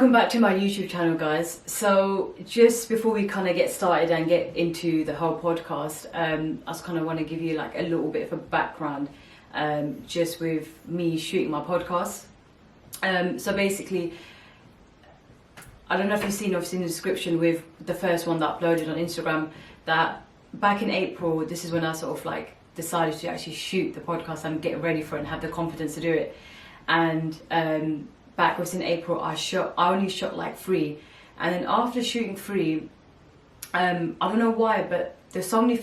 welcome back to my YouTube channel, guys. So just before we kind of get started and get into the whole podcast, I just kind of want to give you like a little bit of a background just with me shooting my podcast. So basically, I don't know if you've seen obviously in the description with the first one that I uploaded on Instagram, that back in April, this is when I sort of like decided to actually shoot the podcast and get ready for it and have the confidence to do it. And back was in April, I only shot like 3, and then after shooting 3, I don't know why, but there's so many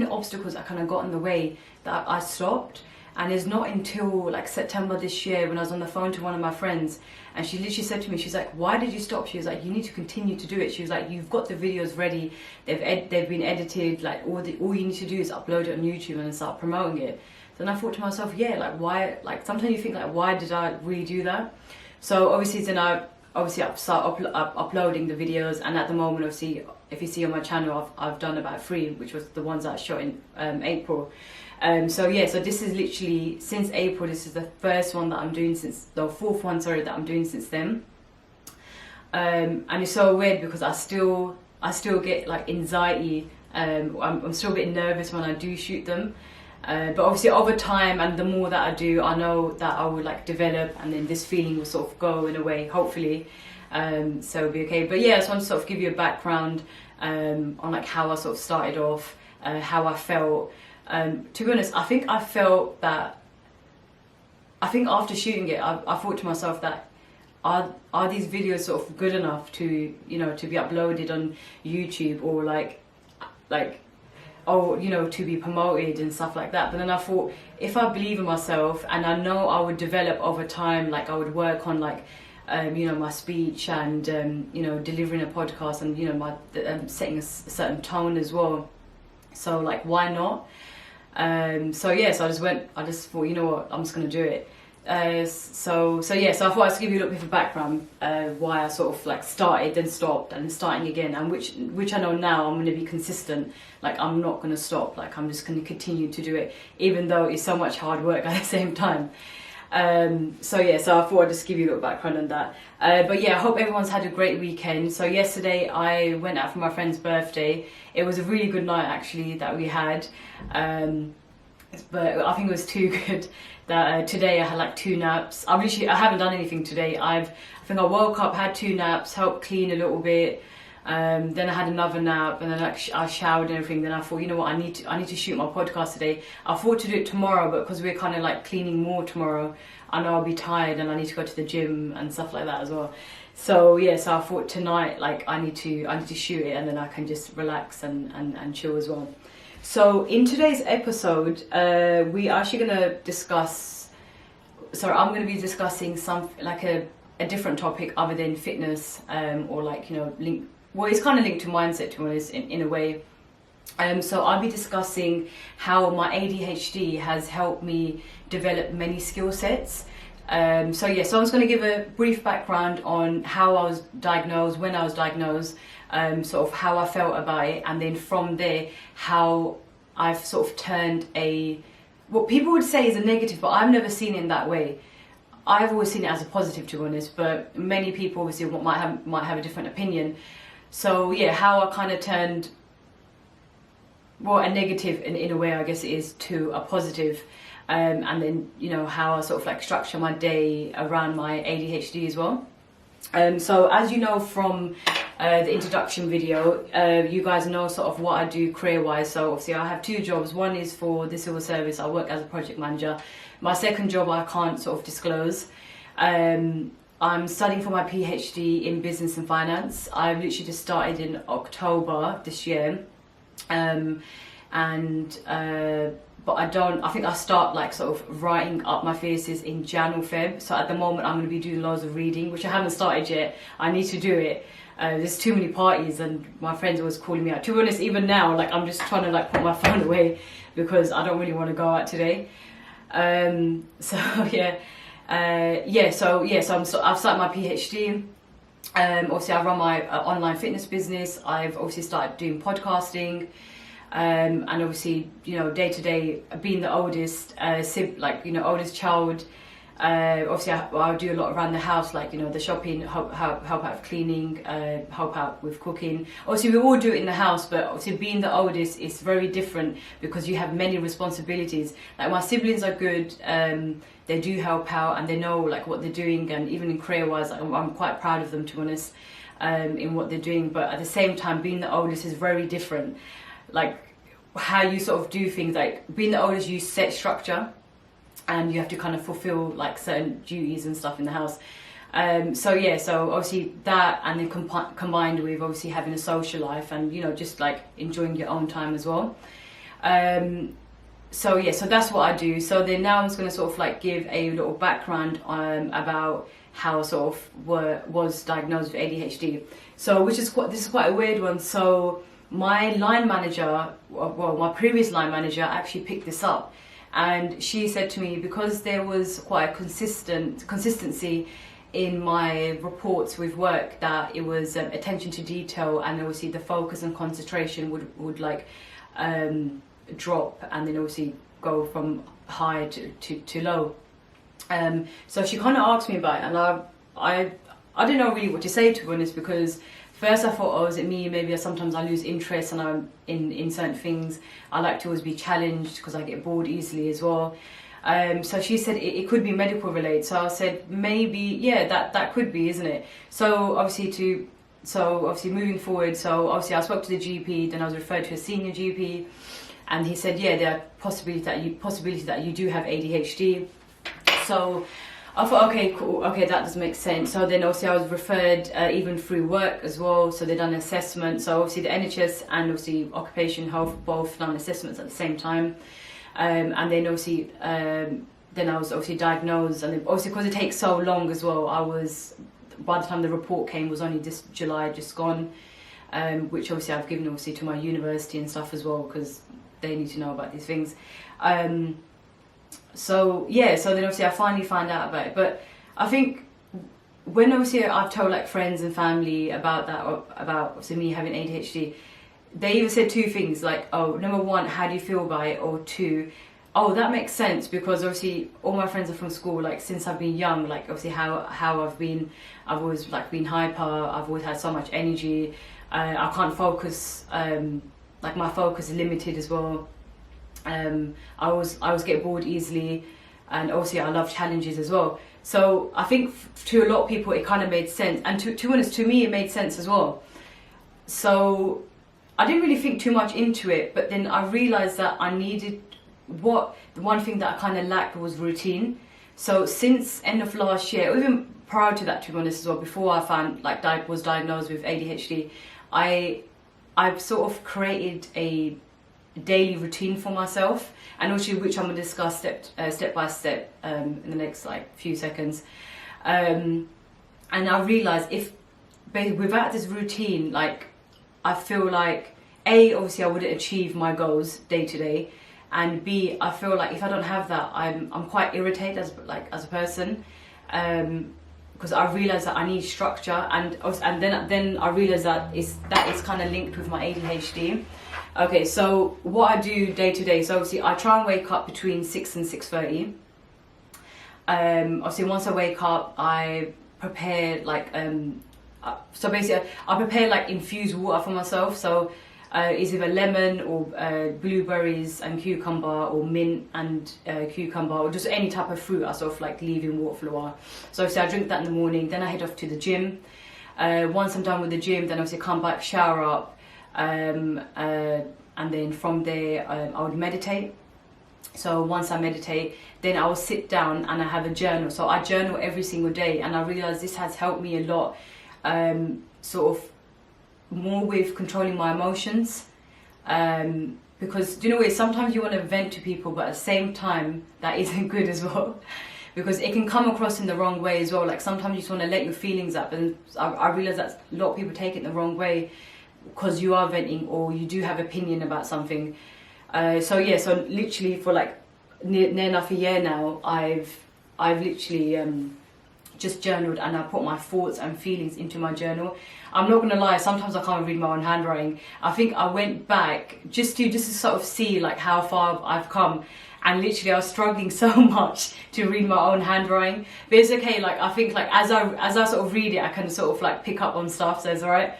obstacles that kind of got in the way that I stopped. And it's not until like September this year when I was on the phone to one of my friends, and she literally said to me, she's like, why did you stop? She was like, you need to continue to do it. She was like, you've got the videos ready, they've been edited, like all you need to do is upload it on YouTube and start promoting it. Then I thought to myself, yeah, like why, like sometimes you think like, why did I really do that? So obviously then I start uploading the videos, and at the moment, obviously, if you see on my channel, I've done about 3, which was the ones that I shot in April. So yeah, so this is literally since April. This is the first one that I'm doing since the 4th one, sorry, that I'm doing since then. And it's so weird because I still get like anxiety. I'm still a bit nervous when I do shoot them. But obviously over time, and the more that I do, I know that I will like develop, and then this feeling will sort of go in a way, hopefully. So it'll be okay. But yeah, I just want to sort of give you a background on like how I sort of started off, how I felt. To be honest, I think after shooting it, I thought to myself that are these videos sort of good enough to, you know, to be uploaded on YouTube, or like or, you know, to be promoted and stuff like that. But then I thought, if I believe in myself and I know I would develop over time, like I would work on like you know, my speech and you know, delivering a podcast, and you know, my setting a certain tone as well. So like, why not? So yeah, so I just thought, you know what, I'm just gonna do it. So yeah, so I thought I'd just give you a little bit of background why I sort of like started, then stopped, and starting again, and which I know now I'm gonna be consistent. Like I'm not gonna stop. Like I'm just gonna continue to do it, even though it's so much hard work at the same time. So yeah, so I thought I'd just give you a little background on that. But yeah, I hope everyone's had a great weekend. So yesterday I went out for my friend's birthday. It was a really good night actually that we had. But I think it was too good that today I had like 2 naps. I haven't done anything today. I think I woke up, had 2 naps, helped clean a little bit. Then I had another nap, and then I showered and everything. Then I thought, you know what, I need to shoot my podcast today. I thought to do it tomorrow, but because we're kind of like cleaning more tomorrow, I know I'll be tired and I need to go to the gym and stuff like that as well. So yeah, so I thought tonight, like I need to shoot it, and then I can just relax and chill as well. So in today's episode, we are actually going to discuss. So I'm going to be discussing a different topic other than fitness, or like, you know, well, it's kind of linked to mindset, to be honest, in a way. So I'll be discussing how my ADHD has helped me develop many skill sets. So yeah, so I was going to give a brief background on how I was diagnosed, when I was diagnosed, sort of how I felt about it, and then from there, how I've sort of turned what people would say is a negative, but I've never seen it in that way. I've always seen it as a positive, to be honest, but many people obviously might have a different opinion. So yeah, how I kind of turned, well, a negative in a way, I guess it is, to a positive. And then, you know, how I sort of like structure my day around my ADHD as well. So as you know from the introduction video, you guys know sort of what I do career-wise. So obviously I have 2 jobs. One is for the civil service. I work as a project manager. My second job I can't sort of disclose. I'm studying for my PhD in business and finance. I've literally just started in October this year. But I think I start like sort of writing up my thesis in Jan or Feb. So at the moment I'm going to be doing loads of reading, which I haven't started yet. I need to do it. There's too many parties and my friends are always calling me out. To be honest, even now, like I'm just trying to like put my phone away because I don't really want to go out today. So yeah, so I've started my PhD. Obviously I run my online fitness business. I've obviously started doing podcasting. And obviously, you know, day to day, being the oldest, oldest child, Obviously, I do a lot around the house, like, you know, the shopping, help out with cleaning, help out with cooking. Obviously, we all do it in the house, but obviously being the oldest is very different because you have many responsibilities. Like, my siblings are good, they do help out and they know like what they're doing, and even in career-wise, I'm quite proud of them, to be honest, in what they're doing. But at the same time, being the oldest is very different. Like, how you sort of do things, like being the oldest, you set structure and you have to kind of fulfill like certain duties and stuff in the house. So yeah, so obviously that, and then combined with obviously having a social life and, you know, just like enjoying your own time as well. So yeah, so that's what I do. So then now I'm just going to sort of like give a little background about how I sort of was diagnosed with ADHD. So this is quite a weird one. So my line manager, well, my previous line manager actually picked this up. And she said to me, because there was quite a consistency in my reports with work, that it was attention to detail, and obviously the focus and concentration would like drop, and then obviously go from high to low. So she kind of asked me about it, and I didn't know really what to say, to be honest, because first I thought, oh, is it me? Maybe sometimes I lose interest and I'm in certain things. I like to always be challenged because I get bored easily as well. So she said it could be medical related. So I said, maybe, yeah, that could be, isn't it? So obviously moving forward, so obviously I spoke to the GP, then I was referred to a senior GP, and he said, yeah, there are possibilities that you do have ADHD. So I thought, okay, cool, okay, that does make sense. So then obviously I was referred even through work as well, so they done an assessment. So obviously the NHS and obviously Occupation Health both done assessments at the same time. And then obviously, then I was obviously diagnosed, and obviously because it takes so long as well, by the time the report came, was only this July just gone, which obviously I've given obviously to my university and stuff as well, because they need to know about these things. So yeah, so then obviously I finally found out about it. But I think when obviously I've told like friends and family about that, or about obviously me having ADHD, they either said two things, like, oh, number one, how do you feel about it? Or two, oh, that makes sense, because obviously all my friends are from school, like since I've been young, like obviously how I've always like been hyper, I've always had so much energy, I can't focus, like my focus is limited as well. I always get bored easily, and obviously I love challenges as well. So I think to a lot of people it kind of made sense, and to be honest, to me it made sense as well. So I didn't really think too much into it, but then I realised that I needed, the one thing that I kind of lacked was routine. So since end of last year, or even prior to that, to be honest as well, before I was diagnosed with ADHD, I've sort of created a daily routine for myself, and also which I'm going to discuss step by step in the next like few seconds. And I realised without this routine, like I feel like A, obviously I wouldn't achieve my goals day to day, and B, I feel like if I don't have that, I'm quite irritated as a person, because I realised that I need structure, and then I realised that it's kind of linked with my ADHD. Okay, so what I do day to day, so obviously I try and wake up between 6 and 6:30. Obviously once I wake up, I prepare like so basically I prepare like infused water for myself. So it's either lemon or blueberries and cucumber, or mint and cucumber, or just any type of fruit. I sort of like leave in water for a while. So obviously I drink that in the morning, then I head off to the gym. Once I'm done with the gym, then obviously come back, shower up, and then from there I would meditate. So once I meditate, then I will sit down and I have a journal. So I journal every single day, and I realize this has helped me a lot, sort of more with controlling my emotions, because you know sometimes you want to vent to people, but at the same time that isn't good as well, because it can come across in the wrong way as well. Like sometimes you just want to let your feelings up, and I realize that a lot of people take it the wrong way, because you are venting or you do have opinion about something. So yeah, so literally for like near enough a year now, I've literally just journaled, and I put my thoughts and feelings into my journal. I'm not gonna lie, sometimes I can't read my own handwriting. I think I went back just to sort of see like how far I've come, and literally I was struggling so much to read my own handwriting. But it's okay, like I think like as I sort of read it, I can sort of like pick up on stuff, so it's alright.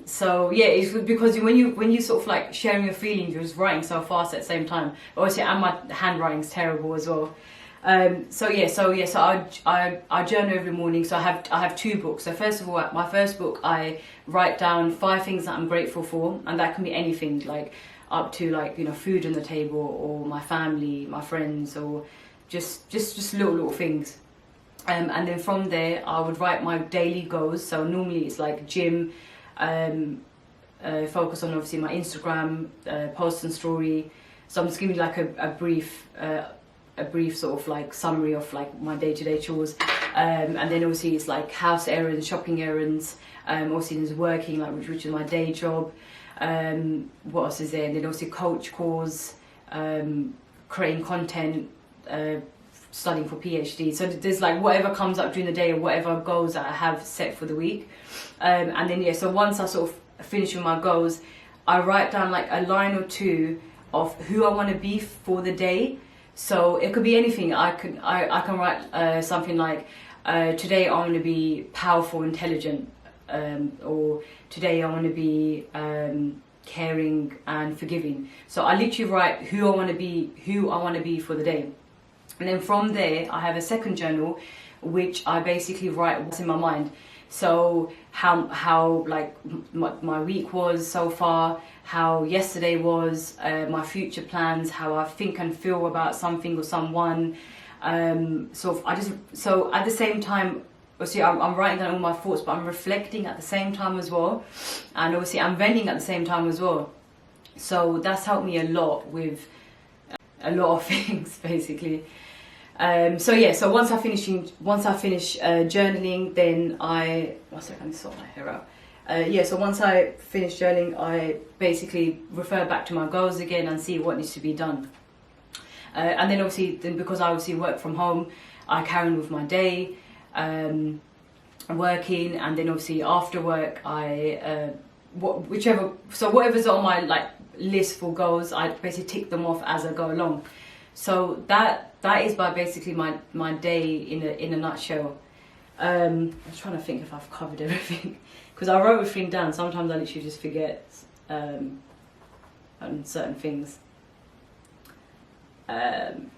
So yeah, it's because when you sort of like sharing your feelings, you're just writing so fast at the same time. Obviously, and my handwriting's terrible as well. So I journal every morning. So I have 2 books. So first of all, my first book, I write down 5 things that I'm grateful for, and that can be anything, like up to like, you know, food on the table, or my family, my friends, or just little things. And then from there, I would write my daily goals. So normally it's like gym, focus on obviously my Instagram, post and story. So I'm just giving like a brief sort of like summary of like my day-to-day chores, and then obviously it's like house errands, shopping errands, obviously there's working, like which is my day job. What else is there? And then obviously coach calls, creating content, studying for PhD. So there's like whatever comes up during the day, or whatever goals that I have set for the week. And then yeah, so once I sort of finish with my goals, I write down like a line or 2 of who I want to be for the day. So it could be anything. I can write something like, today I want to be powerful, intelligent, or today I want to be caring and forgiving. So I literally write who I want to be for the day. And then from there, I have a second journal, which I basically write what's in my mind. So how like my week was so far, how yesterday was, my future plans, how I think and feel about something or someone. So at the same time, obviously I'm writing down all my thoughts, but I'm reflecting at the same time as well, and obviously I'm venting at the same time as well. So that's helped me a lot with a lot of things basically. So yeah, so once I finish journaling, then I need to sort my hair out. So once I finish journaling, I basically refer back to my goals again and see what needs to be done. And then obviously, because I obviously work from home, I carry on with my day, working, and then obviously after work, whatever's on my like list for goals, I basically tick them off as I go along. So that is by basically my day in a nutshell. I'm trying to think if I've covered everything, because I wrote everything down. Sometimes I literally just forget on certain things.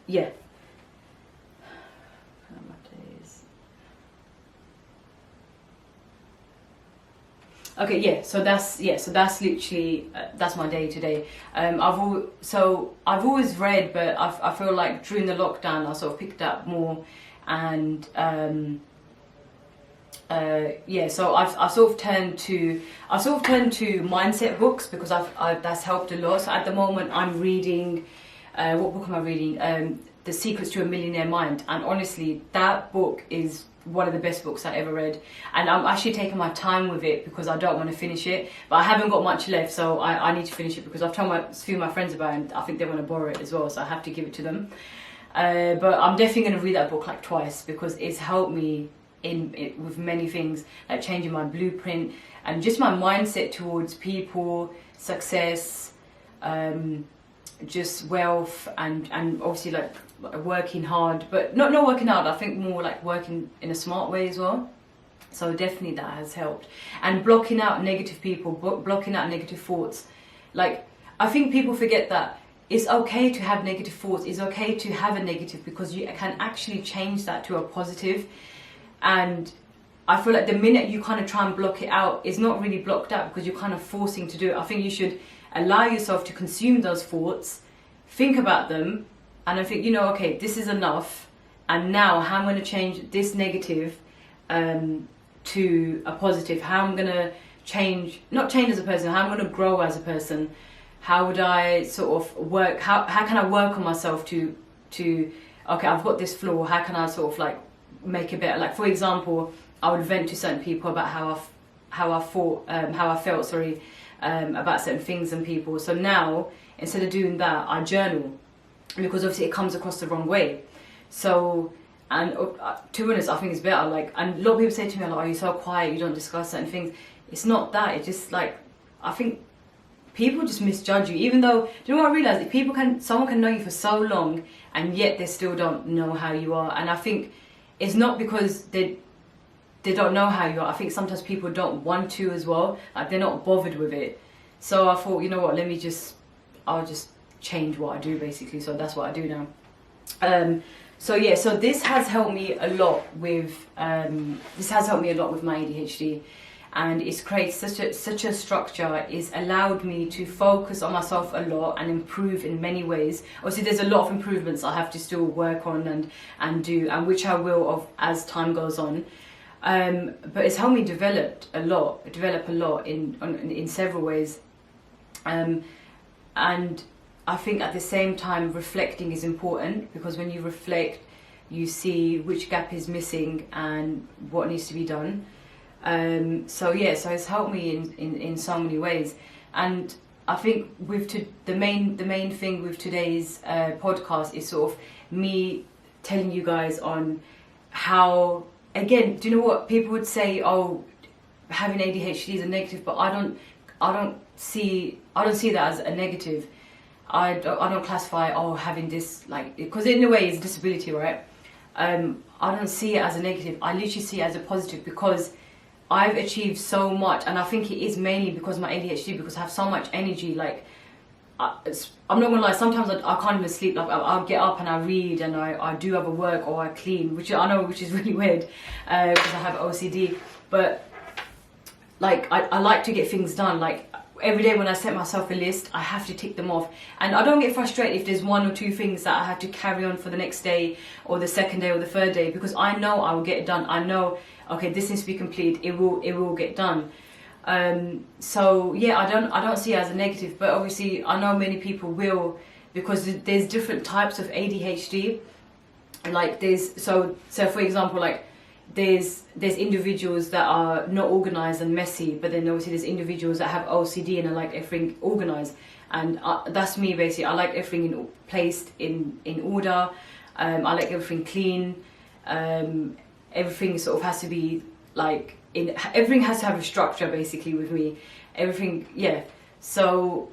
Yeah. Okay, yeah. So that's literally that's my day today. I've always read, but I feel like during the lockdown I sort of picked up more, and so I sort of turned to mindset books, because that's helped a lot. So at the moment I'm reading, what book am I reading? The Secrets to a Millionaire Mind, and honestly that book is one of the best books I ever read, and I'm actually taking my time with it because I don't want to finish it, but I haven't got much left, so I need to finish it, because I've told a few of my friends about it and I think they want to borrow it as well, so I have to give it to them. But I'm definitely going to read that book like twice, because it's helped me with many things, like changing my blueprint and just my mindset towards people, success, just wealth, and obviously like working hard, but not working hard, I think more like working in a smart way as well. So definitely that has helped, and blocking out negative people, blocking out negative thoughts. Like I think people forget that it's okay to have negative thoughts, it's okay to have a negative, because you can actually change that to a positive. And I feel like the minute you kind of try and block it out, it's not really blocked out, because you're kind of forcing to do it. I think you should allow yourself to consume those thoughts, think about them, and I think, okay, this is enough, and now how I'm going to change this negative to a positive, how I'm going to not change as a person, how I'm going to grow as a person, how would I sort of work, how can I work on myself to okay, I've got this flaw, how can I sort of like make it better. Like for example, I would vent to certain people about how I felt about certain things and people. So now, instead of doing that, I journal, because obviously it comes across the wrong way. So, and to be honest, I think it's better. Like, and a lot of people say to me, like, "Oh, you're so quiet, you don't discuss certain things." It's not that. It's just like, I think people just misjudge you. Even though, do you know what I realised? Someone can know you for so long, and yet they still don't know how you are. And I think it's not because they don't know how you are. I think sometimes people don't want to as well. Like, they're not bothered with it. So I thought, you know what, I'll just change what I do, basically. So that's what I do now. So yeah, so this has helped me a lot with my ADHD, and it's created such a structure. It's allowed me to focus on myself a lot and improve in many ways. Obviously, there's a lot of improvements I have to still work on and do, and which I will as time goes on. But it's helped me develop a lot in several ways. And I think at the same time, reflecting is important, because when you reflect, you see which gap is missing and what needs to be done. So it's helped me in so many ways. And I think the main thing with today's podcast is sort of me telling you guys on how, again, do you know what people would say? Oh, having ADHD is a negative, but I don't see that as a negative. I don't classify having this, like, because in a way it's a disability, right? I don't see it as a negative. I literally see it as a positive, because I've achieved so much, and I think it is mainly because of my ADHD, because I have so much energy. Like, I'm not gonna lie, sometimes I can't even sleep. Like, I'll get up and I read, and I do other work, or I clean, which I know, which is really weird, because I have OCD. But like, I like to get things done. Like, every day when I set myself a list, I have to tick them off. And I don't get frustrated if there's one or two things that I have to carry on for the next day, or the second day, or the third day, because I know I will get it done. I know, okay, this needs to be complete. It will get done. So yeah, I don't see it as a negative, but obviously I know many people will, because there's different types of ADHD. Like, so for example, like, there's individuals that are not organized and messy, but then obviously there's individuals that have OCD and are like everything organized. And that's me, basically. I like everything placed in order. I like everything clean. Everything sort of has to be like everything has to have a structure, basically, with me. Everything, yeah. So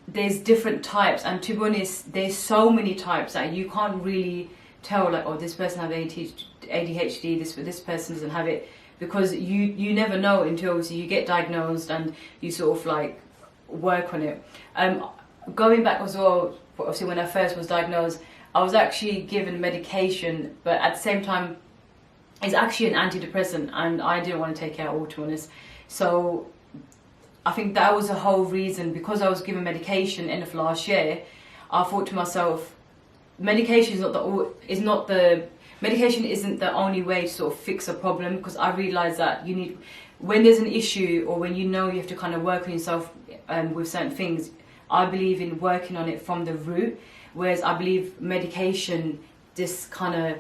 there's different types, and to be honest, there's so many types that you can't really tell, like, oh, this person has ADHD, this person doesn't have it, because you never know until obviously you get diagnosed and you sort of like work on it. Going back as well, obviously when I first was diagnosed, I was actually given medication, but at the same time it's actually an antidepressant, and I didn't want to take it at all, to be honest. So I think that was the whole reason, because I was given medication end of last year. I thought to myself, medication medication isn't the only way to sort of fix a problem, because I realised that when there's an issue, or when you know you have to kind of work on yourself with certain things, I believe in working on it from the root, whereas I believe medication just kind of,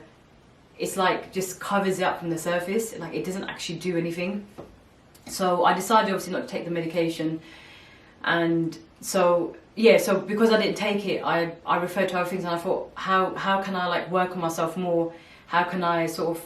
it's like just covers it up from the surface, like it doesn't actually do anything. So I decided obviously not to take the medication, and so because I didn't take it, I referred to other things, and I thought, how can I like work on myself more? How can I sort of,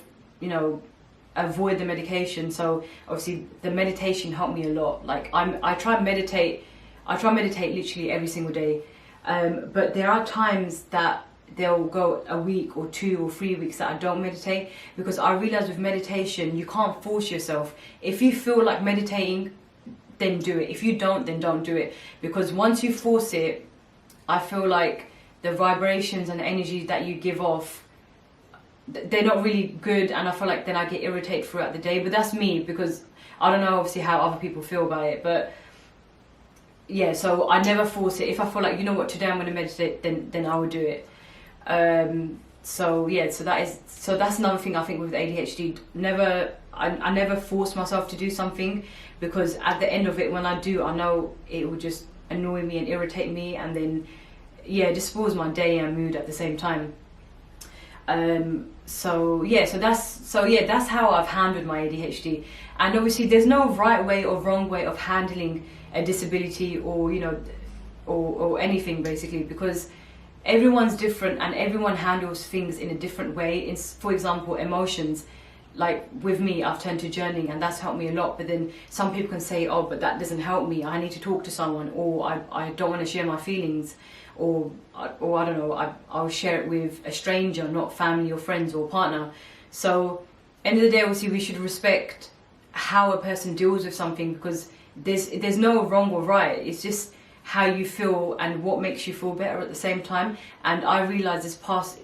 avoid the medication? So obviously the meditation helped me a lot. Like, I try and meditate literally every single day. But there are times that they'll go a week or 2 or 3 weeks that I don't meditate, because I realize with meditation, you can't force yourself. If you feel like meditating, then do it. If you don't, then don't do it. Because once you force it, I feel like the vibrations and the energy that you give off, they're not really good, and I feel like then I get irritated throughout the day. But that's me, because I don't know obviously how other people feel about it, but yeah, so I never force it. If I feel like, you know what, today I'm going to meditate, then I will do it. So that's another thing I think with ADHD. I never force myself to do something, because at the end of it, when I do, I know it will just annoy me and irritate me, and then it just spoils my day and mood at the same time. That's how I've handled my ADHD. And obviously there's no right way or wrong way of handling a disability, or or anything, basically, because everyone's different and everyone handles things in a different way. For example, emotions. like with me, I've turned to journaling, and that's helped me a lot. But then some people can say, oh, but that doesn't help me, I need to talk to someone, or I don't want to share my feelings, or I don't know, I'll share it with a stranger, not family or friends or partner. So end of the day, obviously we should respect how a person deals with something, because there's no wrong or right, it's just how you feel and what makes you feel better at the same time. And I realized this past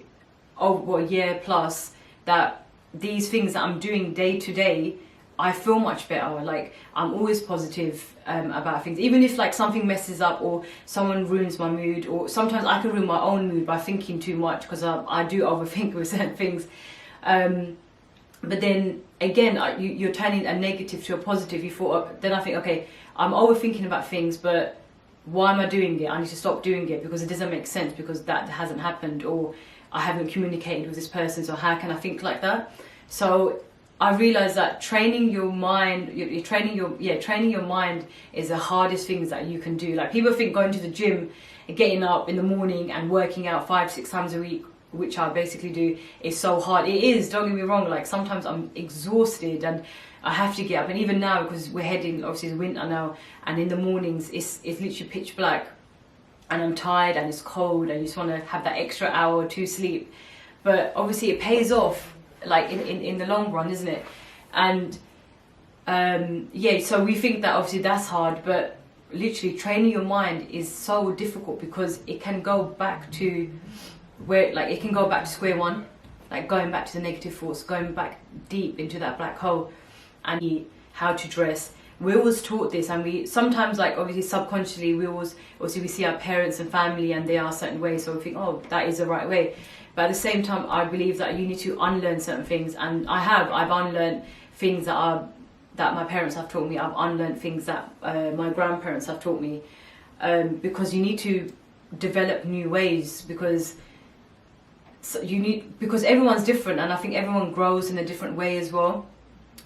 a year plus that these things that I'm doing day to day, I feel much better. Like, I'm always positive about things, even if like something messes up or someone ruins my mood, or sometimes I can ruin my own mood by thinking too much, because I do overthink with certain things. But then again, you're turning a negative to a positive. Then I think, okay, I'm overthinking about things, but why am I doing it? I need to stop doing it, because it doesn't make sense, because that hasn't happened, or I haven't communicated with this person, so how can I think like that? So I realized that training your mind, training your mind is the hardest things that you can do. Like, people think going to the gym and getting up in the morning and working out 5-6 times a week, which I basically do, is so hard. It is, don't get me wrong, like sometimes I'm exhausted and I have to get up. And even now, because we're heading, obviously it's winter now, and in the mornings it's literally pitch black, and I'm tired and it's cold, and you just want to have that extra hour or two sleep. But obviously it pays off, like in the long run, isn't it? And so we think that obviously that's hard, but literally training your mind is so difficult, because it can go back to it can go back to square one, like going back to the negative thoughts, going back deep into that black hole. And how to dress, we always taught this, and we sometimes, like, obviously subconsciously, we see our parents and family and they are a certain way, so we think, oh, that is the right way. But at the same time, I believe that you need to unlearn certain things, and I've unlearned things that my parents have taught me. I've unlearned things that my grandparents have taught me, because you need to develop new ways, because everyone's different, and I think everyone grows in a different way as well.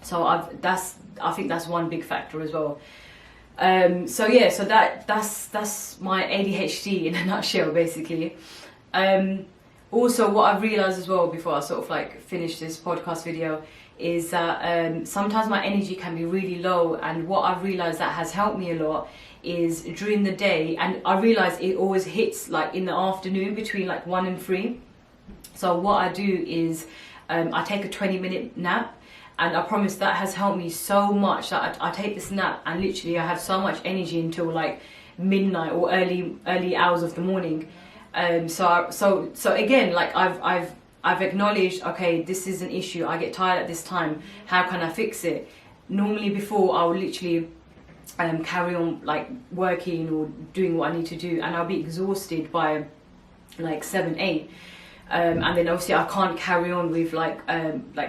So I think that's one big factor as well. That's my ADHD in a nutshell, basically. Also, what I've realized as well, before I sort of like finish this podcast video, is that sometimes my energy can be really low, and what I've realized that has helped me a lot is during the day, and I realize it always hits like in the afternoon between like 1 and 3. So what I do is I take a 20-minute nap. And I promise that has helped me so much that I take this nap and literally I have so much energy until like midnight or early hours of the morning. So again, like I've acknowledged, okay, this is an issue. I get tired at this time. How can I fix it? Normally before, I would literally carry on like working or doing what I need to do, and I'll be exhausted by like 7-8. And then obviously I can't carry on with like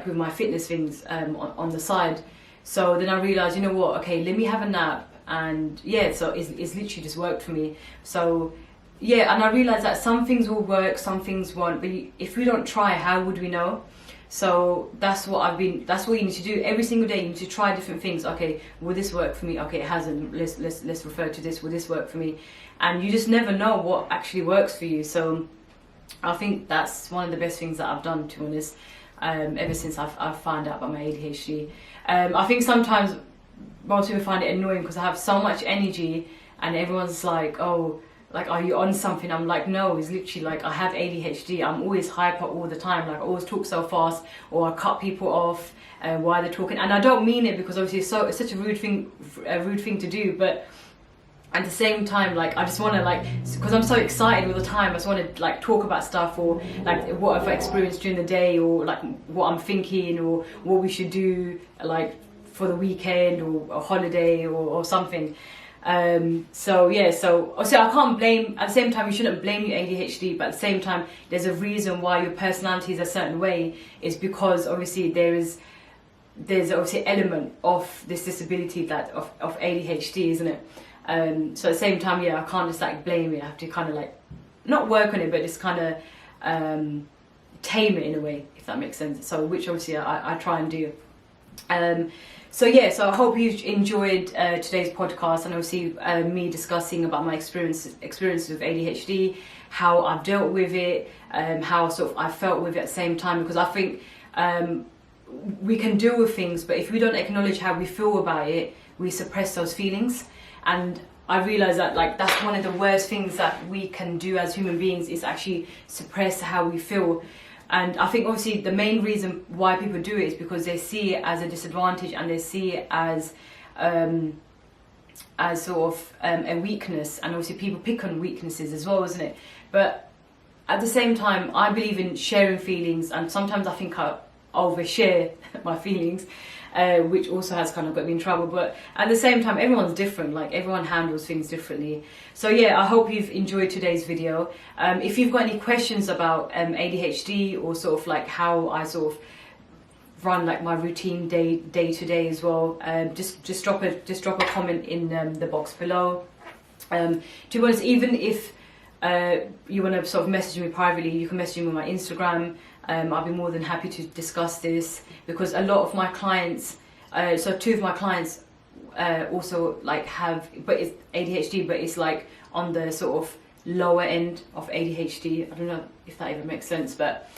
with my fitness things on the side. So then I realized, you know what, okay, let me have a nap. And so it's literally just worked for me. So and I realized that some things will work, some things won't, but if we don't try, how would we know? So that's what you need to do every single day. You need to try different things. Okay, will this work for me? Okay, it hasn't. Let's refer to this. Will this work for me? And you just never know what actually works for you. So I think that's one of the best things that I've done, to be honest, ever since I've found out about my ADHD. I think sometimes most people find it annoying because I have so much energy and everyone's like, oh, like, are you on something? I'm like, no, it's literally like I have ADHD. I'm always hyper all the time. Like, I always talk so fast, or I cut people off while they're talking. And I don't mean it, because obviously it's such a rude thing to do, but at the same time, like, I just want to, like, because I'm so excited all the time, I just want to like talk about stuff, or like what I've experienced during the day, or like what I'm thinking, or what we should do like for the weekend or a holiday or something. So obviously I can't blame, at the same time you shouldn't blame your ADHD, but at the same time there's a reason why your personality is a certain way, is because obviously there's obviously an element of this disability that of ADHD, isn't it? So at the same time, I can't just like blame it. I have to kind of like not work on it, but just kind of tame it in a way, if that makes sense. So which obviously I try and do. So I hope you enjoyed today's podcast, and obviously me discussing about my experiences with ADHD, how I've dealt with it, how sort of I felt with it at the same time, because I think we can deal with things, but if we don't acknowledge how we feel about it, we suppress those feelings. And I realize that like that's one of the worst things that we can do as human beings, is actually suppress how we feel. And I think obviously the main reason why people do it is because they see it as a disadvantage, and they see it as sort of a weakness. And obviously people pick on weaknesses as well, isn't it? But at the same time, I believe in sharing feelings, and sometimes I think I overshare my feelings, which also has kind of got me in trouble. But at the same time, everyone's different, like everyone handles things differently. So yeah, I hope you've enjoyed today's video. If you've got any questions about ADHD, or sort of like how I sort of run like my routine day to day as well, just drop a comment in the box below. To be honest, even if you want to sort of message me privately, you can message me on my Instagram. I'll be more than happy to discuss this, because a lot of my clients, so 2 of my clients also like have, but it's ADHD, but it's like on the sort of lower end of ADHD. I don't know if that even makes sense, but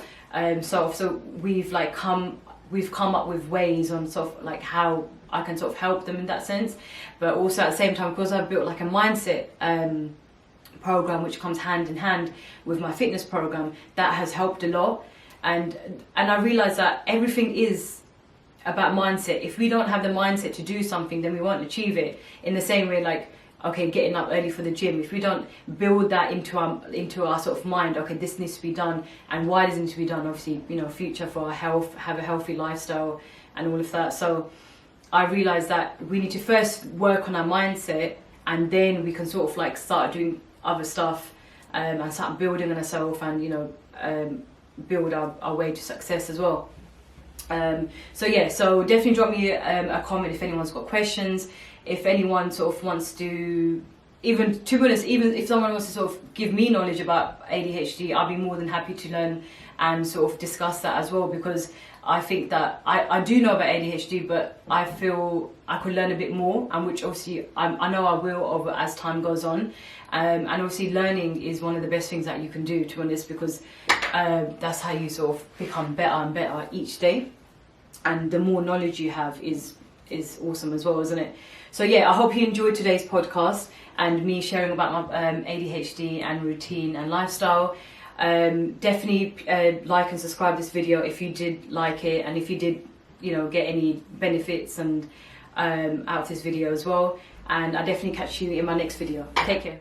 so we've come up with ways on sort of like how I can sort of help them in that sense. But also at the same time, because I've built like a mindset program which comes hand in hand with my fitness program, that has helped a lot. And I realize that everything is about mindset. If we don't have the mindset to do something, then we won't achieve it. In the same way, like, okay, getting up early for the gym, if we don't build that into our sort of mind, okay, this needs to be done, and why does it need to be done? Obviously, you know, future for our health, have a healthy lifestyle and all of that. So I realize that we need to first work on our mindset, and then we can sort of like start doing other stuff, and start building on ourselves, and you know, build our way to success as well. So yeah, so definitely drop me a comment if anyone's got questions. If anyone sort of wants to, even to be honest, even if someone wants to sort of give me knowledge about ADHD, I'll be more than happy to learn and sort of discuss that as well, because I think that I do know about ADHD, but I feel I could learn a bit more, and which obviously I know I will over as time goes on. And obviously learning is one of the best things that you can do, to be honest, because that's how you sort of become better and better each day. And the more knowledge you have is awesome as well, isn't it? So yeah, I hope you enjoyed today's podcast and me sharing about my ADHD and routine and lifestyle. Definitely like and subscribe this video if you did like it, and if you did, you know, get any benefits and out of this video as well. And I'll definitely catch you in my next video. Take care.